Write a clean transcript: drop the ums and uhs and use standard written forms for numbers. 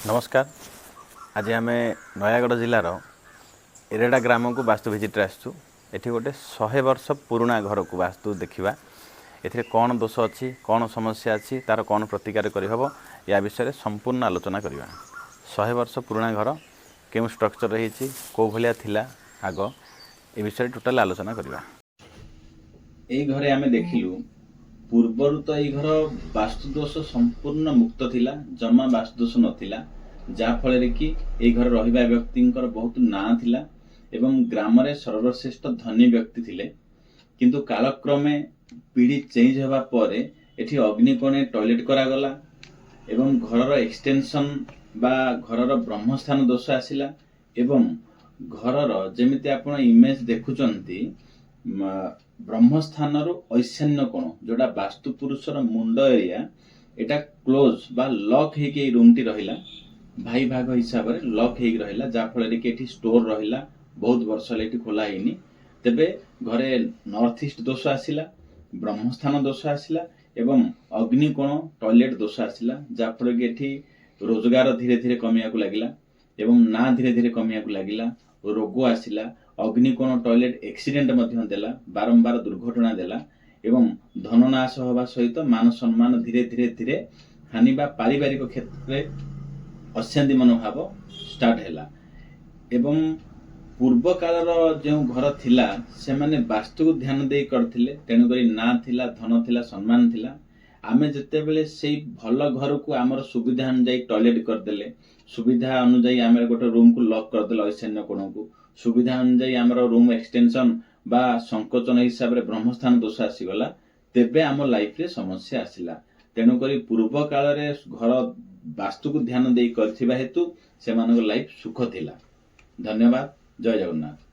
नमस्कार। आज आम नयागढ़ जिलार एरेडा ग्राम को वास्तु भिजिट्रे आसचु। एठी गोटे 100 वर्ष पुराणा घर को वास्तु देखा ए कौन दोष अच्छी कौन समस्या अच्छी तार कौन प्रतिकार करहब या विषय संपूर्ण आलोचना करवा। 100 वर्ष पुराणा घर क्यों स्ट्रक्चर रही कौ भाया थिला आग ए विषय टोटाल आलोचना करवा। यही घरे आम देखिलु पूर्वर तो यही घर वास्तुदोष संपूर्ण मुक्त थिला, जमा वास्तुदोष नथिला, जाफल कि यही घर रहिबा व्यक्तिंकर बहुत ना थिला एवं ग्राम रे सर्वश्रेष्ठ धनी व्यक्ति थिले। किंतु कालक्रमे पीढ़ी चेंज होगा पर एठी अग्निकोणे टॉयलेट करागला एवं घरर एक्सटेंशन बा घरर ब्रह्मस्थान दोष आसिला एवं घरर जेमिति आपण इमेज देखुचंती ब्रह्मस्थान ऐशान्य कोण जोड़ा वास्तु पुरुषर मुंड एरिया एटा क्लोज बा लॉक हे रूम टी रहिला भाई भाग हिसाब रे लॉक हे रहिला जाफल कि एठी स्टोर रहिला बहुत वर्ष एठी खोला हेनी। तेबे घरे नॉर्थ ईस्ट दोष आसिला, ब्रह्मस्थान दोष आसिला एवं अग्निकोण टॉयलेट दोष आसिला जाफल कि एठी रोजगार धीरे धीरे कमिया को लागिला एवं ना धीरे धीरे कमिया को लागिला, रोग आसिला, अग्निकोण टॉयलेट एक्सीडेंट मध्य देला, बारंबार दुर्घटना देला एवं धननाश होगा सहित मान सम्मान धीरे धीरे धीरे हानि बा पारिवारिक क्षेत्र में अशांति मनोभाव स्टार्ट हैला। एवं पूर्व कालर जो घर थिला से माने वास्तु को ध्यान दे करथिले, तेणु करी ना थिला, धन थिला, सम्मान थिला। आमे जते बेले सेई भल घर को आमर सुविधा अनुଯାयी टॉयलेट कर देले, सुविधा अनुଯାयी आमे गोटे रूम को लॉक कर देले ऐशान्य कोण को, सुविधा अनुଯାयी आमर रूम एक्सटेंशन बा संकोचन हिसाब रे ब्रह्मस्थान दोष आसीगला, तेबे आम लाइफ रे समस्या आसिला। तेणु करी पूर्व काल रे घर वास्तु को ध्यान दे करथिबा हेतु सेमानक लाइफ सुख थिला। धन्यवाद। जय जगन्नाथ।